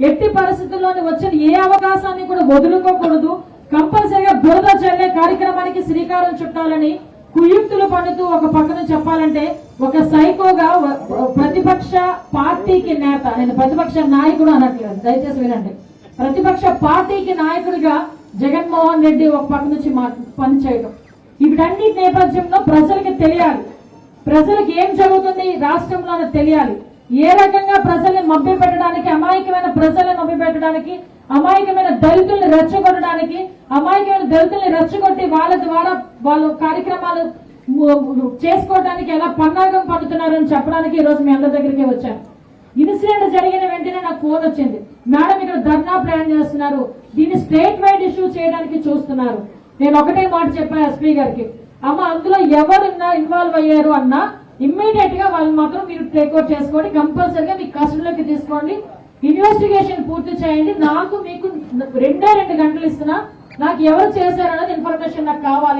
ఎట్టి పరిస్థితుల్లోని వచ్చిన ఏ అవకాశాన్ని కూడా వదులుకోకూడదు. కంపల్సరిగా బురద చల్లే కార్యక్రమానికి శ్రీకారం చుట్టాలని కుయుక్తులు పడుతూ ఒక పక్కన చెప్పాలంటే ఒక సైకోగా ప్రతిపక్ష పార్టీకి నేత, నేను ప్రతిపక్ష నాయకుడు అనట్లేదు, దయచేసి వినండి, ప్రతిపక్ష పార్టీకి నాయకుడిగా జగన్మోహన్ రెడ్డి ఒక పక్క నుంచి పనిచేయడం, వీటన్నిటి నేపథ్యంలో ప్రజలకి తెలియాలి, ప్రజలకు ఏం జరుగుతుంది రాష్ట్రంలో తెలియాలి. ఏ రకంగా ప్రజల్ని మభ్య పెట్టడానికి, అమాయకమైన ప్రజల్ని మభ్య పెట్టడానికి, అమాయకమైన దళితుల్ని రెచ్చగొట్టడానికి, అమాయకమైన దళితుల్ని రెచ్చగొట్టి వాళ్ళ ద్వారా వాళ్ళు కార్యక్రమాలు చేసుకోవడానికి ఎలా పన్నాగం పడుతున్నారని చెప్పడానికి ఈ రోజు మీ అందరి దగ్గరికి వచ్చాను. ఇన్సిడెంట్ జరిగిన వెంటనే నాకు ఫోన్ వచ్చింది, మేడం ఇక్కడ ధర్నా ప్లాన్ చేస్తున్నారు, దీన్ని స్టేట్ వైడ్ ఇష్యూ చేయడానికి చూస్తున్నారు. నేను ఒకటే మాట చెప్పాను ఎస్పీ గారికి, అమ్మ అందులో ఎవరున్నా ఇన్వాల్వ్ అయ్యారు అన్నా ఇమ్మీడియట్ గా వాళ్ళు మాత్రం మీరు టేక్అవుట్ చేసుకోండి, కంపల్సరిగా మీకు కస్టడీలోకి తీసుకోండి, ఇన్వెస్టిగేషన్ పూర్తి చేయండి. నాకు మీకు 2 గంటలు ఇస్తున్నా, నాకు ఎవరు చేశారన్నది ఇన్ఫర్మేషన్ నాకు కావాలి.